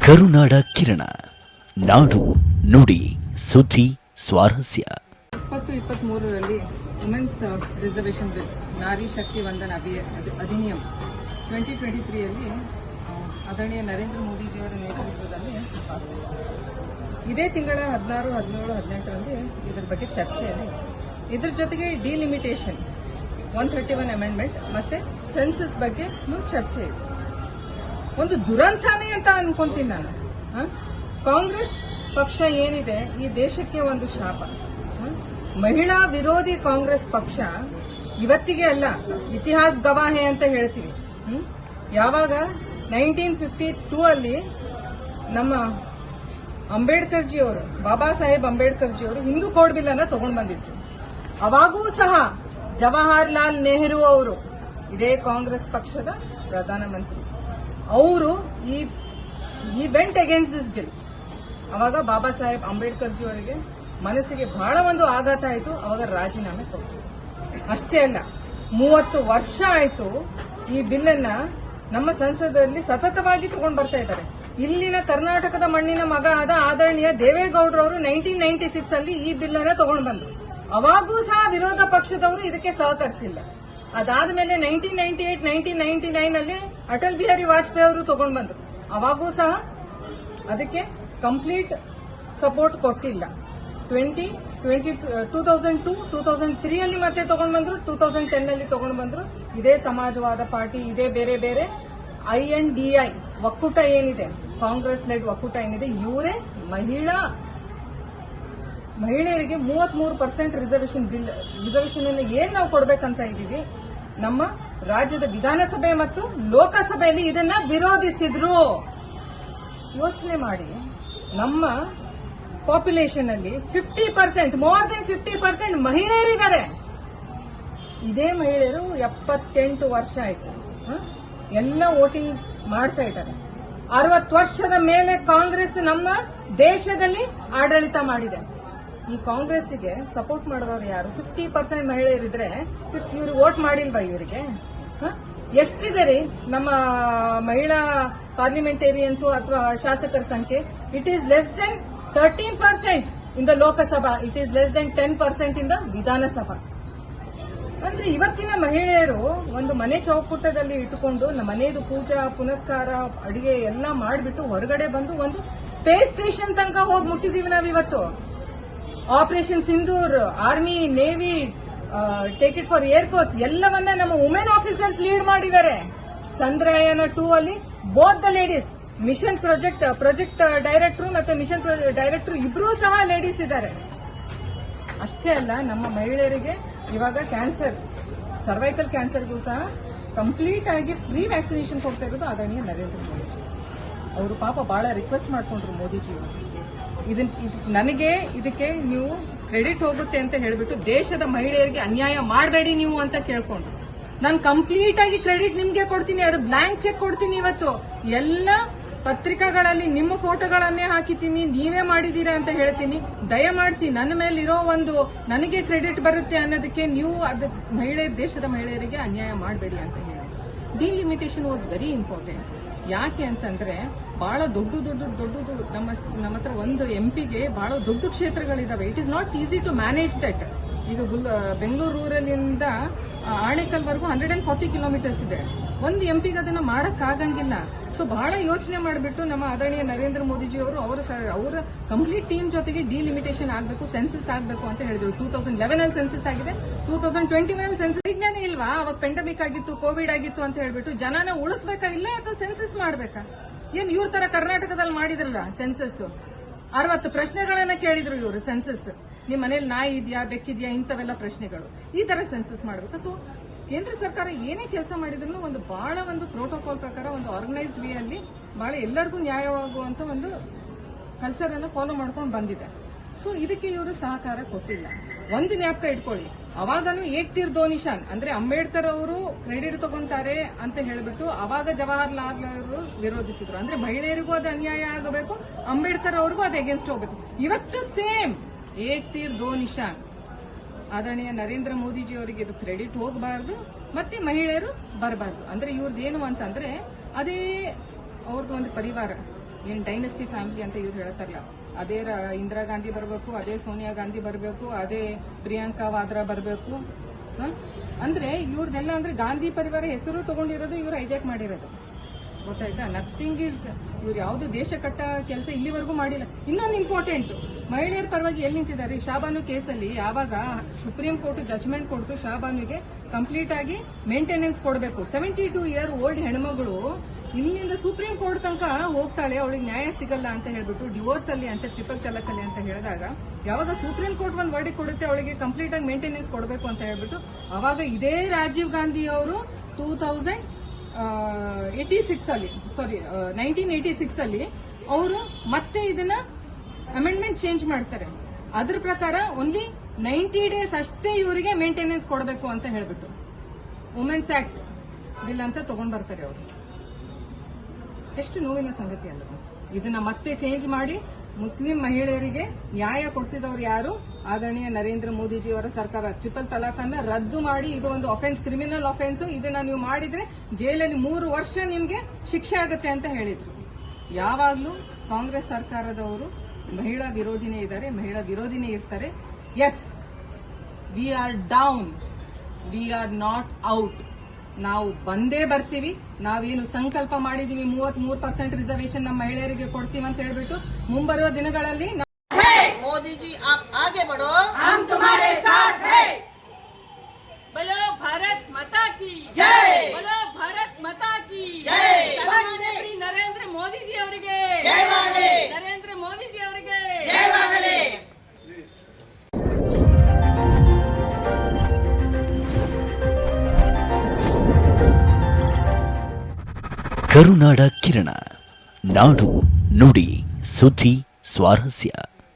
ಕರುನಾಡ ಕಿರಣ, ನಾಡು ನುಡಿ ಸುದ್ದಿ ಸ್ವಾರಸ್ಯ. 2023ರಲ್ಲಿ women's reservation bill, Nari Shakti ವಂದನ ಅಧಿನಿಯಮ 2023ಯಲ್ಲಿ ಆದರಣೀಯ ನರೇಂದ್ರ ಮೋದಿಜಿಯವರ ನೇತೃತ್ವದಲ್ಲಿ ಪಾಸ್ ಆಯಿತು. ಇದೇ ತಿಂಗಳ 16, 17, 18ರಂದು ಇದರ ಬಗ್ಗೆ ಚರ್ಚೆಯಲ್ಲಿ ಇದರ ಜೊತೆಗೆ ಡಿಲಿಮಿಟೇಷನ್ 131 ಅಮೆಂಡ್ಮೆಂಟ್ ಮತ್ತೆ ಸೆನ್ಸಸ್ ಬಗ್ಗೆ ಚರ್ಚೆ ಇದೆ. ಒಂದು ದುರಂತಾನೆ ಅಂತ ಅನ್ಕೊಂತೀನಿ ನಾನು. ಕಾಂಗ್ರೆಸ್ ಪಕ್ಷ ಏನಿದೆ ಈ ದೇಶಕ್ಕೆ ಒಂದು ಶಾಪ. ಮಹಿಳಾ ವಿರೋಧಿ ಕಾಂಗ್ರೆಸ್ ಪಕ್ಷ ಇವತ್ತಿಗೆ ಅಲ್ಲ, ಇತಿಹಾಸ ಗವಾಹೆ ಅಂತ ಹೇಳ್ತೀವಿ. ಯಾವಾಗ 1952 ಅಲ್ಲಿ ನಮ್ಮ ಅಂಬೇಡ್ಕರ್ ಜಿಯವರು, ಬಾಬಾ ಸಾಹೇಬ್ ಅಂಬೇಡ್ಕರ್ ಜಿಯವರು ಹಿಂದೂ ಕೋಡ್ ಬಿಲ್ ಅನ್ನ ತಗೊಂಡು ಬಂದಿದ್ರು. ಅವಾಗೂ ಸಹ ಜವಾಹರ್ಲಾಲ್ ನೆಹರು ಅವರು ಇದೇ ಕಾಂಗ್ರೆಸ್ ಪಕ್ಷದ ಪ್ರಧಾನಮಂತ್ರಿ, ಅವರು ಈ ವೆಂಟ್ ಅಗೇನ್ಸ್ಟ್ ದಿಸ್ ಬಿಲ್. ಅವಾಗ ಬಾಬಾ ಸಾಹೇಬ್ ಅಂಬೇಡ್ಕರ್ ಜಿ ಅವರಿಗೆ ಮನಸ್ಸಿಗೆ ಬಹಳ ಒಂದು ಆಘಾತ ಆಯಿತು. ಅವಾಗ ರಾಜೀನಾಮೆ ಕೊಟ್ಟರು. ಅಷ್ಟೇ ಅಲ್ಲ, 30 ವರ್ಷ ಆಯಿತು ಈ ಬಿಲ್ ಅನ್ನ ನಮ್ಮ ಸಂಸದಲ್ಲಿ ಸತತವಾಗಿ ತಗೊಂಡು ಬರ್ತಾ ಇದ್ದಾರೆ. ಇಲ್ಲಿನ ಕರ್ನಾಟಕದ ಮಣ್ಣಿನ ಮಗ ಆದ ಆದರಣೀಯ ದೇವೇಗೌಡರವರು 1996 ಅಲ್ಲಿ ಈ ಬಿಲ್ ಅನ್ನ ತಗೊಂಡು ಬಂದರು. ಅವಾಗೂ ಸಹ ವಿರೋಧ ಪಕ್ಷದವರು ಇದಕ್ಕೆ ಸಹಕರಿಸಿಲ್ಲ. ಅದಾದ್ಮೇಲೆ 1998, 1999 ಅಲ್ಲಿ ಅಟಲ್ ಬಿಹಾರಿ ವಾಜಪೇಯಿ ಅವರು ತಗೊಂಡು ಬಂದರು. ಅವಾಗೂ ಸಹ ಅದಕ್ಕೆ ಕಂಪ್ಲೀಟ್ ಸಪೋರ್ಟ್ ಕೊಟ್ಟಿಲ್ಲ. 2002, 2003 ಅಲ್ಲಿ ಮತ್ತೆ ತಗೊಂಡು ಬಂದ್ರು, 2010 ಅಲ್ಲಿ ತಗೊಂಡು ಬಂದ್ರು. ಇದೇ ಸಮಾಜವಾದ ಪಾರ್ಟಿ, ಇದೇ ಬೇರೆ ಬೇರೆ INDI ಒಕ್ಕೂಟ ಏನಿದೆ, ಕಾಂಗ್ರೆಸ್ ಲೆಡ್ ಒಕ್ಕೂಟ ಏನಿದೆ, ಇವರೇ ಮಹಿಳೆಯರಿಗೆ 33% ರಿಸರ್ವೇಷನ್ ಅನ್ನು ಏನ್ ನಾವು ಕೊಡಬೇಕಂತ ಇದ್ದೀವಿ, ನಮ್ಮ ರಾಜ್ಯದ ವಿಧಾನಸಭೆ ಮತ್ತು ಲೋಕಸಭೆಯಲ್ಲಿ ಇದನ್ನ ವಿರೋಧಿಸಿದ್ರು. ಯೋಚನೆ ಮಾಡಿ, ನಮ್ಮ ಪಾಪ್ಯುಲೇಷನ್ ಅಲ್ಲಿ 50%, ಮೋರ್ ದೆನ್ 50% ಮಹಿಳೆಯರಿದ್ದಾರೆ. ಇದೇ ಮಹಿಳೆಯರು 78 ವರ್ಷ ಆಯ್ತು, ಎಲ್ಲ ವೋಟಿಂಗ್ ಮಾಡ್ತಾ ಇದ್ದಾರೆ. 60 ವರ್ಷದ ಮೇಲೆ ಕಾಂಗ್ರೆಸ್ ನಮ್ಮ ದೇಶದಲ್ಲಿ ಆಡಳಿತ ಮಾಡಿದೆ. ಈ ಕಾಂಗ್ರೆಸ್ಗೆ ಸಪೋರ್ಟ್ ಮಾಡೋರು ಯಾರು? 50% ಮಹಿಳೆಯರಿದ್ರೆ ಇವರು ವೋಟ್ ಮಾಡಿಲ್ವಾ ಇವರಿಗೆ? ಎಷ್ಟಿದೆ ನಮ್ಮ ಮಹಿಳಾ ಪಾರ್ಲಿಮೆಂಟೇರಿಯನ್ಸ್ ಅಥವಾ ಶಾಸಕರ ಸಂಖ್ಯೆ? It is less than 13% in the Lok Sabha, it is less than 10% in the ವಿಧಾನಸಭಾ. ಅಂದ್ರೆ ಇವತ್ತಿನ ಮಹಿಳೆಯರು ಒಂದು ಮನೆ ಚೌಕಟ್ಟದಲ್ಲಿ ಇಟ್ಟುಕೊಂಡು ಮನೆಯದು ಪೂಜಾ ಪುನಸ್ಕಾರ ಅಡಿಗೆ ಎಲ್ಲ ಮಾಡಿಬಿಟ್ಟು ಹೊರಗಡೆ ಬಂದು ಒಂದು ಸ್ಪೇಸ್ ಸ್ಟೇಷನ್ ತನಕ ಹೋಗಿ ಮುಟ್ಟಿದೀವಿ ನಾವಿವತ್ತು. Operation Sindoor, army, navy, take it for air force ಎಲ್ಲವನ್ನ ನಮ್ಮ ವುಮೆನ್ ಆಫೀಸರ್ಸ್ ಲೀಡ್ ಮಾಡಿದ್ದಾರೆ. ಚಂದ್ರಯಾನ 2 ಅಲ್ಲಿ both the ladies, mission project director ಮತ್ತೆ ಮಿಷನ್ ಡೈರೆಕ್ಟರ್ ಇಬ್ರು ಸಹ ಲೇಡೀಸ್ ಇದ್ದಾರೆ. ಅಷ್ಟೇ ಅಲ್ಲ, ನಮ್ಮ ಮಹಿಳೆಯರಿಗೆ ಇವಾಗ ಕ್ಯಾನ್ಸರ್, ಸರ್ವೈಕಲ್ ಕ್ಯಾನ್ಸರ್ಗೂ ಸಹ ಕಂಪ್ಲೀಟ್ ಆಗಿ ಫ್ರೀ ವ್ಯಾಕ್ಸಿನೇಷನ್ ಕೊಡ್ತಾ ಇರೋದು ಆದರಣೀಯ ನರೇಂದ್ರ ಮೋದಿಜಿ ಅವರು. ಪಾಪ ಬಹಳ ರಿಕ್ವೆಸ್ಟ್ ಮಾಡ್ಕೊಂಡ್ರು ಮೋದಿಜಿ, ನನಗೆ ಇದಕ್ಕೆ ನೀವು ಕ್ರೆಡಿಟ್ ಹೋಗುತ್ತೆ ಅಂತ ಹೇಳಿಬಿಟ್ಟು ದೇಶದ ಮಹಿಳೆಯರಿಗೆ ಅನ್ಯಾಯ ಮಾಡಬೇಡಿ ನೀವು ಅಂತ ಕೇಳ್ಕೊಂಡ್ರು. ನಾನು ಕಂಪ್ಲೀಟ್ ಆಗಿ ಕ್ರೆಡಿಟ್ ನಿಮ್ಗೆ ಕೊಡ್ತೀನಿ, ಅದು ಬ್ಲಾಂಕ್ ಚೆಕ್ ಕೊಡ್ತೀನಿ. ಇವತ್ತು ಎಲ್ಲ ಪತ್ರಿಕಾಗಳಲ್ಲಿ ನಿಮ್ಮ ಫೋಟೋಗಳನ್ನೇ ಹಾಕಿದ್ದೀನಿ, ನೀವೇ ಮಾಡಿದೀರಾ ಅಂತ ಹೇಳ್ತೀನಿ. ದಯಮಾಡಿಸಿ ನನ್ನ ಮೇಲೆ ಇರೋ ಒಂದು ನನಗೆ ಕ್ರೆಡಿಟ್ ಬರುತ್ತೆ ಅನ್ನೋದಕ್ಕೆ ನೀವು ಅದು ದೇಶದ ಮಹಿಳೆಯರಿಗೆ ಅನ್ಯಾಯ ಮಾಡಬೇಡಿ ಅಂತ ಹೇಳಿ. Delimitation was very important. ಯಾಕೆ ಅಂತಂದ್ರೆ ಬಹಳ ದೊಡ್ಡದು ನಮ್ಮ ಹತ್ರ ಒಂದು MP ಗೆ ಬಹಳ ದೊಡ್ಡ ಕ್ಷೇತ್ರಗಳಿದಾವೆ. It is not easy to manage that. ಈಗ ಬೆಂಗಳೂರು ರೂರಲ್ಲಿಂದ ಆಣೆಕಲ್ವರೆಗೂ 140 ಕಿಲೋಮೀಟರ್ಸ್ ಇದೆ. ಒಂದು MP ಗೆ ಅದನ್ನ ಮಾಡಕ್ಕಾಗಂಗಿಲ್ಲ. ಸೊ ಬಹಳ ಯೋಚನೆ ಮಾಡಿಬಿಟ್ಟು ನಮ್ಮ ಆದರಣೀಯ ನರೇಂದ್ರ ಮೋದಿಜಿ ಅವರು ಅವರ ಕಂಪ್ಲೀಟ್ ಟೀಮ್ ಜೊತೆಗೆ ಡಿಲಿಮಿಟೇಷನ್ ಆಗಬೇಕು, ಸೆನ್ಸಸ್ ಆಗಬೇಕು ಅಂತ ಹೇಳಿದ್ರು. 2011 ಅಲ್ಲಿ ಸೆನ್ಸಸ್ ಆಗಿದೆ, 2021 ಸೆನ್ಸಸ್. ವಿಜ್ಞಾನ ಇಲ್ವಾ? ಅವಾಗ ಪೆಂಡಮಿಕ್ ಆಗಿತ್ತು, ಕೋವಿಡ್ ಆಗಿತ್ತು ಅಂತ ಹೇಳ್ಬಿಟ್ಟು ಜನನ ಉಳಿಸ್ಬೇಕಾ ಇಲ್ಲ ಅಥವಾ ಸೆನ್ಸಸ್ ಮಾಡಬೇಕಾ? ಏನ್ ಇವ್ರ ತರ ಕರ್ನಾಟಕದಲ್ಲಿ ಮಾಡಿದ್ರಲ್ಲ ಸೆನ್ಸಸ್, 60 ಪ್ರಶ್ನೆಗಳನ್ನ ಕೇಳಿದ್ರು ಇವರು. ಸೆನ್ಸಸ್, ನಿಮ್ ಮನೇಲಿ ನಾಯಿ ಇದೆಯಾ, ಬೆಕ್ಕಿದ್ಯಾ, ಇಂಥವೆಲ್ಲ ಪ್ರಶ್ನೆಗಳು. ಈ ತರ ಸೆನ್ಸಸ್ ಮಾಡಬೇಕು. ಸೊ ಕೇಂದ್ರ ಸರ್ಕಾರ ಏನೇ ಕೆಲಸ ಮಾಡಿದ್ರು ಒಂದು ಬಹಳ ಒಂದು ಪ್ರೋಟೋಕಾಲ್ ಪ್ರಕಾರ, ಒಂದು ಆರ್ಗನೈಸ್ಡ್ ವೇ ಅಲ್ಲಿ ಬಹಳ ಎಲ್ಲರಿಗೂ ನ್ಯಾಯವಾಗುವಂತ ಒಂದು ಕಲ್ಚರ್ ಅನ್ನು ಫಾಲೋ ಮಾಡ್ಕೊಂಡು ಬಂದಿದೆ. ಸೊ ಇದಕ್ಕೆ ಇವರು ಸಹಕಾರ ಕೊಟ್ಟಿಲ್ಲ. ಒಂದು ಜ್ಞಾಪಕ ಇಟ್ಕೊಳ್ಳಿ, ಅವಾಗನು ಏಕ್ ತೀರ್ ದೋ ನಿಶಾನ್ ಅಂದ್ರೆ ಅಂಬೇಡ್ಕರ್ ಅವರು ಕ್ರೆಡಿಟ್ ತಗೊಂತಾರೆ ಅಂತ ಹೇಳ್ಬಿಟ್ಟು ಅವಾಗ ಜವಾಹರ್ಲಾಲ್ ಅವರು ವಿರೋಧಿಸಿದ್ರು. ಅಂದ್ರೆ ಮಹಿಳೆಯರಿಗೂ ಅದು ಅನ್ಯಾಯ ಆಗಬೇಕು, ಅಂಬೇಡ್ಕರ್ ಅವ್ರಿಗೂ ಅದು ಅಗೇನ್ಸ್ಟ್ ಹೋಗ್ಬೇಕು. ಇವತ್ತು ಸೇಮ್ ಏಕ್ ತೀರ್ ದೋ ನಿಶಾನ್. ಆದರಣೀಯ ನರೇಂದ್ರ ಮೋದಿಜಿ ಅವರಿಗೆ ಇದು ಕ್ರೆಡಿಟ್ ಹೋಗಬಾರದು, ಮತ್ತೆ ಮಹಿಳೆಯರು ಬರಬಾರದು. ಅಂದ್ರೆ ಇವ್ರದ್ದು ಏನು ಅಂತಂದ್ರೆ ಅದೇ ಅವ್ರದ್ದು ಒಂದು ಪರಿವಾರ, ಏನ್ ಡೈನೆಸ್ಟಿ ಫ್ಯಾಮಿಲಿ ಅಂತ ಇವ್ರು ಹೇಳ್ತಾರಲ್ಲ, ಅದೇ ಇಂದಿರಾ ಗಾಂಧಿ ಬರಬೇಕು, ಅದೇ ಸೋನಿಯಾ ಗಾಂಧಿ ಬರಬೇಕು, ಅದೇ ಪ್ರಿಯಾಂಕಾ ವಾದ್ರಾ ಬರಬೇಕು. ಅಂದ್ರೆ ಇವ್ರದೆಲ್ಲ ಅಂದ್ರೆ ಗಾಂಧಿ ಪರಿವಾರ ಹೆಸರು ತಗೊಂಡಿರೋದು ಇವ್ರು ಹೈಜಾಕ್ ಮಾಡಿರೋದು, ಗೊತ್ತಾಯ್ತಾ? ನಥಿಂಗ್ ಇಸ್, ಇವ್ರು ಯಾವ್ದು ದೇಶ ಕಟ್ಟ ಕೆಲಸ ಇಲ್ಲಿವರೆಗೂ ಮಾಡಿಲ್ಲ. ಇನ್ನೊಂದು ಇಂಪಾರ್ಟೆಂಟ್, ಮಹಿಳೆಯರ ಪರವಾಗಿ ಎಲ್ಲಿ ನಿಂತಿದ್ದಾರೆ? ಶಾಬಾನು ಕೇಸಲ್ಲಿ ಯಾವಾಗ ಸುಪ್ರೀಂ ಕೋರ್ಟ್ ಜಜ್ಮೆಂಟ್ ಕೊಡ್ತು, ಶಾಬಾನುಗೆ ಕಂಪ್ಲೀಟ್ ಆಗಿ ಮೇಂಟೆನೆನ್ಸ್ ಕೊಡಬೇಕು. 72 ಇಯರ್ ಓಲ್ಡ್ ಹೆಣ್ಮಗಳು ಇಲ್ಲಿಂದ ಸುಪ್ರೀಂ ಕೋರ್ಟ್ ತನಕ ಹೋಗ್ತಾಳೆ, ಅವಳಿಗೆ ನ್ಯಾಯ ಸಿಗಲ್ಲ ಅಂತ ಹೇಳ್ಬಿಟ್ಟು, ಡಿವೋರ್ಸ್ ಅಲ್ಲಿ ಅಂತ ಟ್ರಿಪಲ್ ತಲಾಕ್ ಅಲ್ಲಿ ಅಂತ ಹೇಳಿದಾಗ, ಯಾವಾಗ ಸುಪ್ರೀಂ ಕೋರ್ಟ್ ಒಂದು ವರ್ಡಿಕ್ಟ್ ಕೊಡುತ್ತೆ ಅವಳಿಗೆ ಕಂಪ್ಲೀಟ್ ಆಗಿ ಮೇಂಟೆನೆನ್ಸ್ ಕೊಡಬೇಕು ಅಂತ ಹೇಳ್ಬಿಟ್ಟು, ಅವಾಗ ಇದೇ ರಾಜೀವ್ ಗಾಂಧಿ ಅವರು 1986 ಅಲ್ಲಿ ಅವರು ಮತ್ತೆ ಇದನ್ನ ಅಮೆಂಡ್ಮೆಂಟ್ ಚೇಂಜ್ ಮಾಡ್ತಾರೆ. ಅದ್ರ ಪ್ರಕಾರ ಓನ್ಲಿ 90 ಡೇಸ್ ಅಷ್ಟೇ ಇವರಿಗೆ ಮೇಂಟೆನೆನ್ಸ್ ಕೊಡಬೇಕು ಅಂತ ಹೇಳ್ಬಿಟ್ಟು ವುಮೆನ್ಸ್ ಆಕ್ಟ್ ಬಿಲ್ ಅಂತ ತಗೊಂಡ್ ಬರ್ತಾರೆ ಅವರು. ಎಷ್ಟು ನೋವಿನ ಸಂಗತಿ ಅಲ್ಲ. ಇದನ್ನ ಮತ್ತೆ ಚೇಂಜ್ ಮಾಡಿ ಮುಸ್ಲಿಂ ಮಹಿಳೆಯರಿಗೆ ನ್ಯಾಯ ಕೊಡಿಸಿದವರು ಯಾರು? ಆದರಣೀಯ ನರೇಂದ್ರ ಮೋದಿಜಿಯವರ ಸರ್ಕಾರ. ಟ್ರಿಪಲ್ ತಲಾಕ್ ಅನ್ನ ರದ್ದು ಮಾಡಿ, ಇದು ಒಂದು ಅಫೆನ್ಸ್, ಕ್ರಿಮಿನಲ್ ಅಫೆನ್ಸ್, ಇದನ್ನ ನೀವು ಮಾಡಿದ್ರೆ ಜೈಲಲ್ಲಿ 3 ವರ್ಷ ನಿಮ್ಗೆ ಶಿಕ್ಷೆ ಆಗುತ್ತೆ ಅಂತ ಹೇಳಿದ್ರು. ಯಾವಾಗ್ಲೂ ಕಾಂಗ್ರೆಸ್ ಸರ್ಕಾರದವರು ಮಹಿಳಾ ವಿರೋಧಿನೇ ಇದ್ದಾರೆ, ಮಹಿಳಾ ವಿರೋಧಿನೇ ಇರ್ತಾರೆ. Yes, we are down, we are not out. ನಾವು ಬಂದೇ ಬರ್ತೀವಿ. ನಾವೇನು ಸಂಕಲ್ಪ ಮಾಡಿದೀವಿ 33% ರಿಸರ್ವೇಶನ್ ನಮ್ಮ ಮಹಿಳೆಯರಿಗೆ ಕೊಡ್ತೀವಿ ಅಂತ ಹೇಳ್ಬಿಟ್ಟು, ಮುಂಬರುವ ದಿನಗಳಲ್ಲಿ मोदी जी आप आगे बढ़ो, हम तुम्हारे साथ हैं। बोलो भारत माता की जय। बोलो भारत माता की जय। सन्मान्य श्री नरेंद्र मोदी जी ಅವರಿಗೆ जयवागले, ನರೇಂದ್ರ ಮೋದಿ ಜಿ ಅವರಿಗೆ जयवागले। ಕರುನಾಡ ಕಿರಣ, ನಾಡು ನುಡಿ ಸುದ್ದಿ ಸ್ವಾರಸ್ಯ.